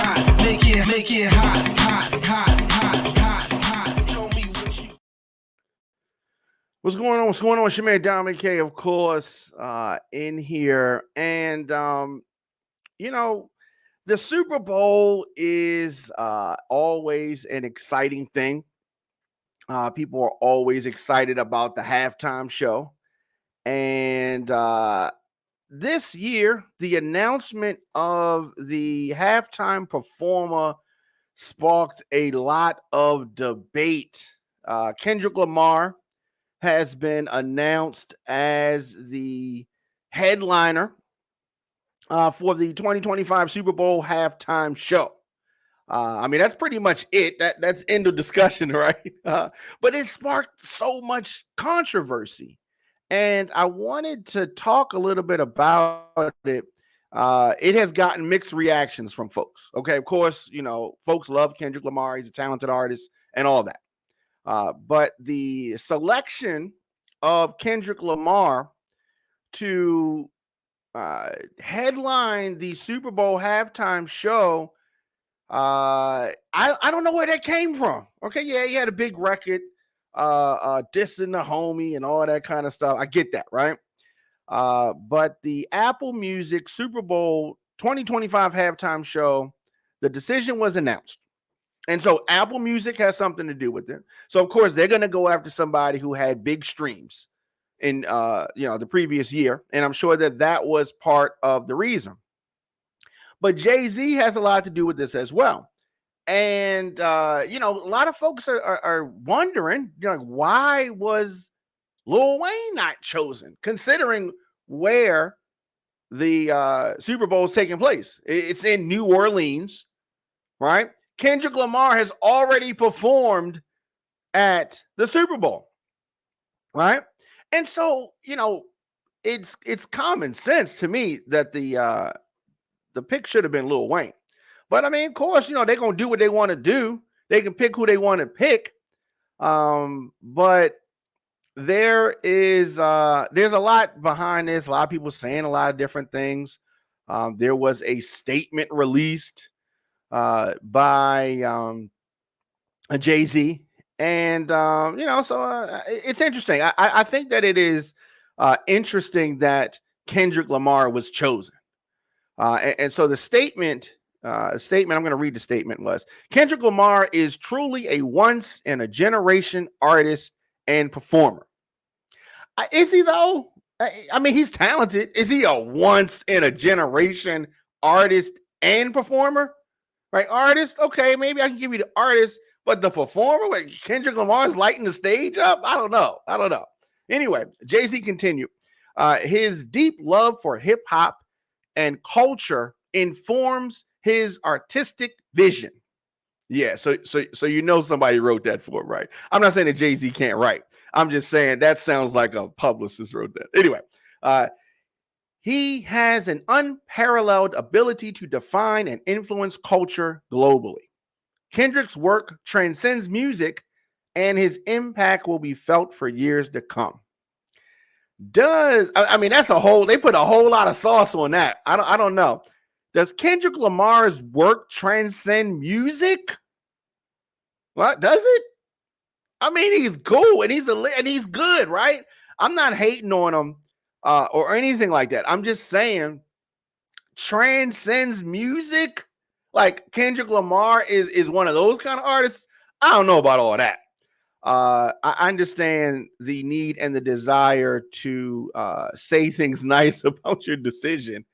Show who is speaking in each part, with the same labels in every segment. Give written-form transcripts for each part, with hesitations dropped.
Speaker 1: hot, make it hot, hot, hot, hot, hot, hot. Show me what you.
Speaker 2: What's going on? What's going on? It's your man Dominic K, of course, in here. And you know, the Super Bowl is always an exciting thing. People are always excited about the halftime show. And this year, the announcement of the halftime performer sparked a lot of debate. Kendrick Lamar has been announced as the headliner for the 2025 Super Bowl halftime show. I mean, that's pretty much it. That's end of discussion, right? But it sparked so much controversy. And I wanted to talk a little bit about it. It has gotten mixed reactions from folks. Okay, of course, you know, folks love Kendrick Lamar. He's a talented artist and all that. But the selection of Kendrick Lamar to headline the Super Bowl halftime show, I don't know where that came from. Okay, yeah, he had a big record, dissing the homie and all that kind of stuff. I get that, right? But the Apple Music Super Bowl 2025 halftime show, the decision was announced. And so Apple Music has something to do with it. So of course they're going to go after somebody who had big streams in the previous year, and I'm sure that was part of the reason. But Jay-Z has a lot to do with this as well. And a lot of folks are wondering, why was Lil Wayne not chosen, considering where the Super Bowl is taking place? It's in New Orleans, right? Kendrick Lamar has already performed at the Super Bowl, right? And so, it's common sense to me that the pick should have been Lil Wayne. But I mean, of course, they're gonna do what they want to do. They can pick who they want to pick. But there's a lot behind this. A lot of people saying a lot of different things. There was a statement released by Jay-Z, and so it's interesting. I think that it is interesting that Kendrick Lamar was chosen, and so the statement I'm going to read the statement was: Kendrick Lamar is truly a once in a generation artist and performer. Is he though? I mean, he's talented. Is he a once in a generation artist and performer? Right, artist. Okay, maybe I can give you the artist, but the performer, like Kendrick Lamar, is lighting the stage up. I don't know. Anyway, Jay-Z continued. His deep love for hip hop and culture informs his artistic vision. Yeah, so somebody wrote that for him, right? I'm not saying that Jay-Z can't write. I'm just saying that sounds like a publicist wrote that. Anyway, he has an unparalleled ability to define and influence culture globally. Kendrick's work transcends music, and his impact will be felt for years to come. That's they put a whole lot of sauce on that. I don't know. Does Kendrick Lamar's work transcend music? What does it? I mean, he's cool and he's good, right? I'm not hating on him or anything like that. I'm just saying, transcends music. Like Kendrick Lamar is one of those kind of artists. I don't know about all that. I understand the need and the desire to say things nice about your decision.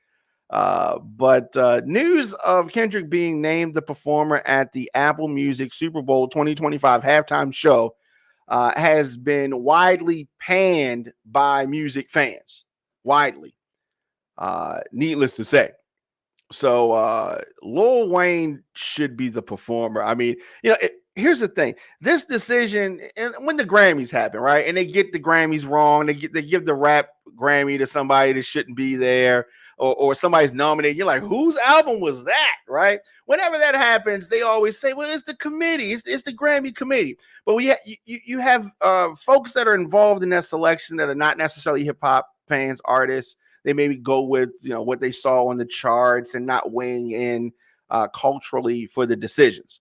Speaker 2: But news of Kendrick being named the performer at the Apple Music Super Bowl 2025 halftime show has been widely panned by music fans. Widely. Needless to say. So Lil Wayne should be the performer. I mean, here's the thing. This decision, and when the Grammys happen, right? And they get the Grammys wrong, they give the rap Grammy to somebody that shouldn't be there, or somebody's nominated. You're like, whose album was that, right? Whenever that happens, they always say, well, it's the committee, it's the Grammy committee. But you have folks that are involved in that selection that are not necessarily hip hop fans, artists. They maybe go with what they saw on the charts and not weighing in culturally for the decisions.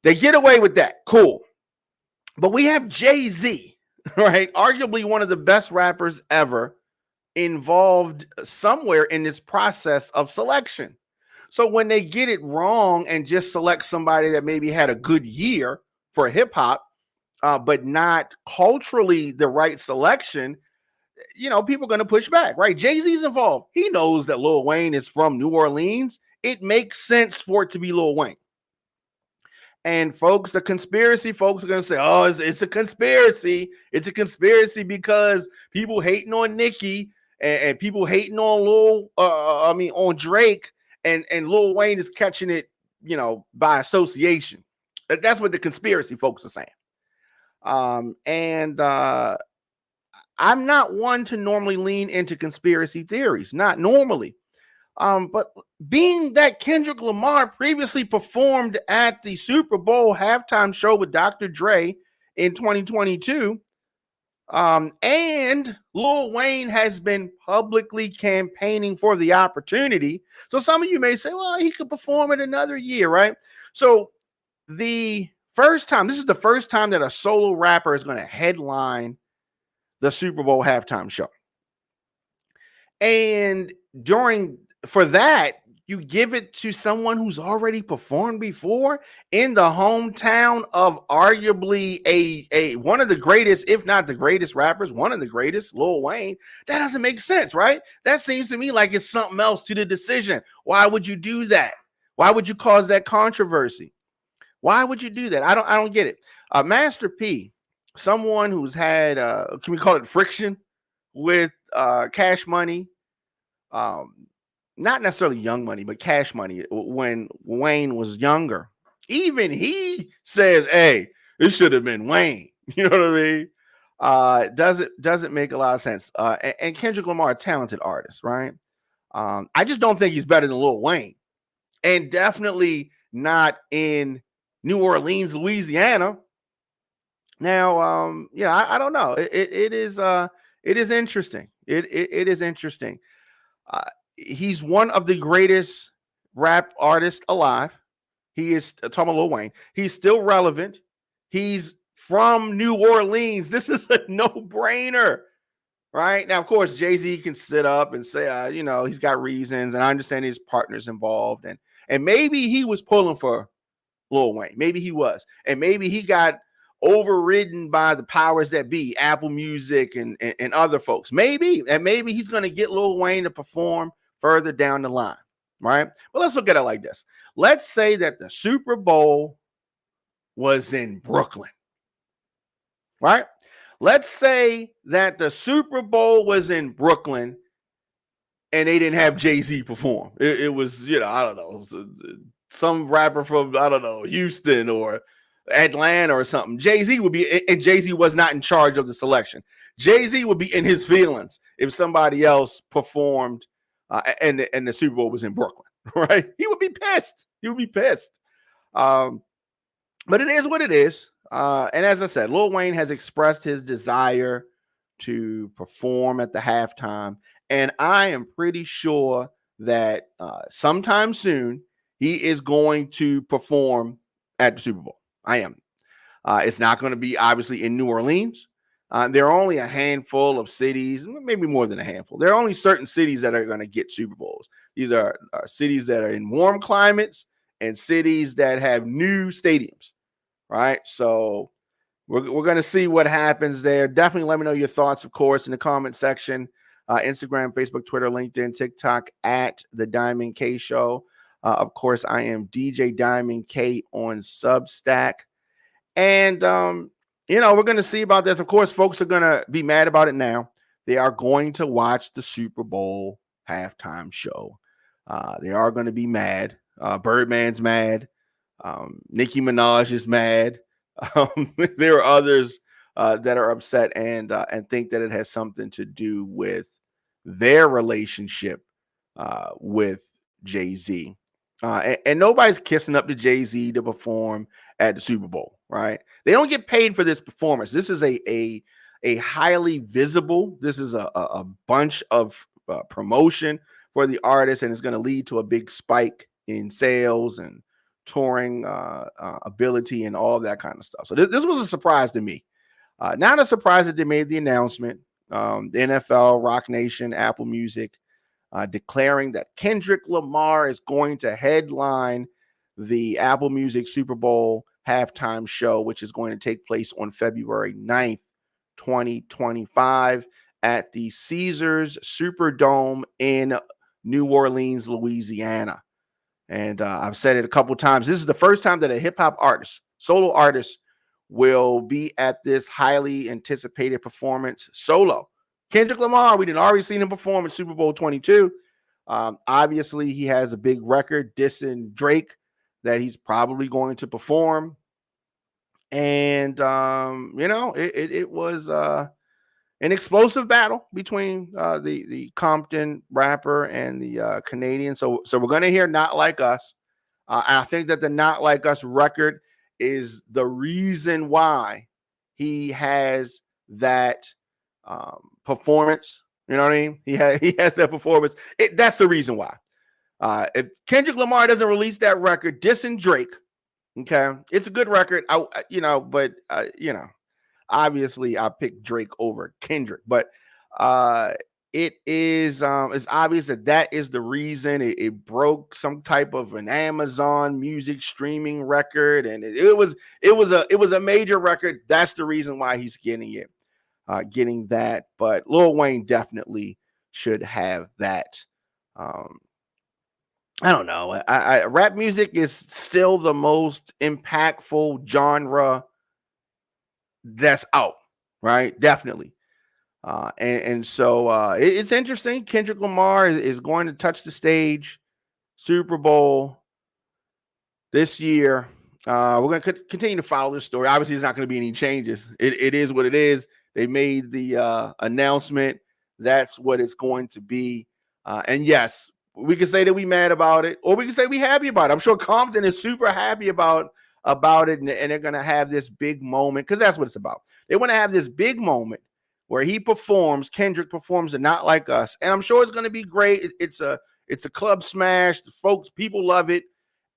Speaker 2: They get away with that. Cool. But we have Jay-Z, right? Arguably one of the best rappers ever, involved somewhere in this process of selection. So when they get it wrong and just select somebody that maybe had a good year for hip hop, but not culturally the right selection, people are going to push back, right? Jay-Z's involved. He knows that Lil Wayne is from New Orleans. It makes sense for it to be Lil Wayne. And folks, the conspiracy folks are going to say, oh, it's a conspiracy. It's a conspiracy because people hating on Nicki and people hating on on Drake, and Lil Wayne is catching it, by association. That's what the conspiracy folks are saying. I'm not one to normally lean into conspiracy theories, not normally. But being that Kendrick Lamar previously performed at the Super Bowl halftime show with Dr. Dre in 2022, and Lil Wayne has been publicly campaigning for the opportunity. So some of you may say, well, he could perform it another year, right? So this is the first time that a solo rapper is going to headline the Super Bowl halftime show. And for that, you give it to someone who's already performed before in the hometown of arguably a one of the greatest, if not the greatest rappers, one of the greatest, Lil Wayne. That doesn't make sense, right? That seems to me like it's something else to the decision. Why would you do that? Why would you cause that controversy? Why would you do that? I don't get it. Master P, someone who's had can we call it friction with Cash Money, not necessarily Young Money, but Cash Money when Wayne was younger. Even he says, hey, it should have been Wayne. You know what I mean? Doesn't make a lot of sense. And Kendrick Lamar, a talented artist, right? I just don't think he's better than Lil Wayne, and definitely not in New Orleans, Louisiana. Now, I don't know. It is interesting. It is interesting. He's one of the greatest rap artists alive. He is talking about Lil Wayne. He's still relevant. He's from New Orleans. This is a no-brainer, right? Now, of course, Jay-Z can sit up and say, he's got reasons, and I understand his partner's involved, and maybe he was pulling for Lil Wayne. Maybe he was, and maybe he got overridden by the powers that be, Apple Music and other folks. Maybe he's going to get Lil Wayne to perform further down the line, right? But let's look at it like this. Let's say that the Super Bowl was in Brooklyn, right? Let's say that the Super Bowl was in Brooklyn and they didn't have Jay-Z perform. It was, I don't know, some rapper from, I don't know, Houston or Atlanta or something. Jay-Z would be, and Jay-Z was not in charge of the selection. Jay-Z would be in his feelings if somebody else performed and the Super Bowl was in Brooklyn, right? He would be pissed. But it is what it is. And as I said, Lil Wayne has expressed his desire to perform at the halftime. And I am pretty sure that sometime soon he is going to perform at the Super Bowl. I am. It's not going to be obviously in New Orleans. There are only a handful of cities, maybe more than a handful. There are only certain cities that are going to get Super Bowls. These are cities that are in warm climates and cities that have new stadiums, right? So we're going to see what happens there. Definitely let me know your thoughts, of course, in the comment section. Instagram, Facebook, Twitter, LinkedIn, TikTok at The Diamond K Show. Of course, I am DJ Diamond K on Substack. And, we're going to see about this. Of course, folks are going to be mad about it now. They are going to watch the Super Bowl halftime show. They are going to be mad. Birdman's mad. Nicki Minaj is mad. There are others that are upset and think that it has something to do with their relationship with Jay-Z. And nobody's kissing up to Jay-Z to perform at the Super Bowl, right? They don't get paid for this performance. This is a highly visible. This is a bunch of promotion for the artist, and it's going to lead to a big spike in sales and touring ability and all of that kind of stuff. So this was a surprise to me. Not a surprise that they made the announcement. The NFL, Roc Nation, Apple Music, declaring that Kendrick Lamar is going to headline the Apple Music Super Bowl halftime show, which is going to take place on February 9th, 2025 at the Caesars Superdome in New Orleans, Louisiana. And I've said it a couple times. This is the first time that a hip hop artist, solo artist, will be at this highly anticipated performance solo. Kendrick Lamar, we didn't already seen him perform at Super Bowl 22. Obviously, he has a big record dissing Drake that he's probably going to perform. And, it was an explosive battle between the Compton rapper and the Canadian. So we're going to hear Not Like Us. I think that the Not Like Us record is the reason why he has that performance. You know what I mean? He has that performance. That's the reason why. If Kendrick Lamar doesn't release that record, dissing Drake, okay, it's a good record. Obviously I picked Drake over Kendrick, but it is it's obvious that is the reason it broke some type of an Amazon music streaming record, and it was a major record. That's the reason why he's getting that. But Lil Wayne definitely should have that. I don't know. Rap music is still the most impactful genre that's out, right? Definitely. So it's interesting. Kendrick Lamar is going to touch the stage, Super Bowl this year. We're going to continue to follow this story. Obviously, there's not going to be any changes. It is what it is. They made the announcement. That's what it's going to be. And yes, we can say that we mad about it, or we can say we happy about it. I'm sure Compton is super happy about it, and they're going to have this big moment, because that's what it's about. They want to have this big moment where Kendrick performs and Not Like Us. And I'm sure it's going to be great. It's a club smash. People love it.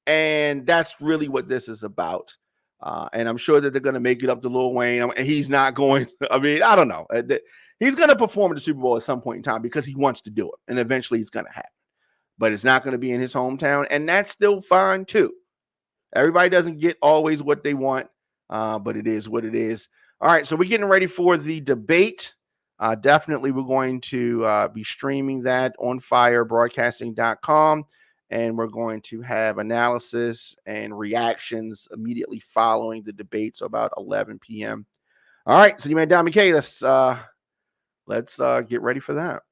Speaker 2: And that's really what this is about. And I'm sure that they're going to make it up to Lil Wayne. He's not going to, I don't know. He's going to perform at the Super Bowl at some point in time because he wants to do it. And eventually it's going to happen. But it's not going to be in his hometown. And that's still fine too. Everybody doesn't get always what they want, but it is what it is. All right, so we're getting ready for the debate. Definitely, we're going to be streaming that on firebroadcasting.com, and we're going to have analysis and reactions immediately following the debate, so about 11 p.m. All right, so you man, Dami K, let's get ready for that.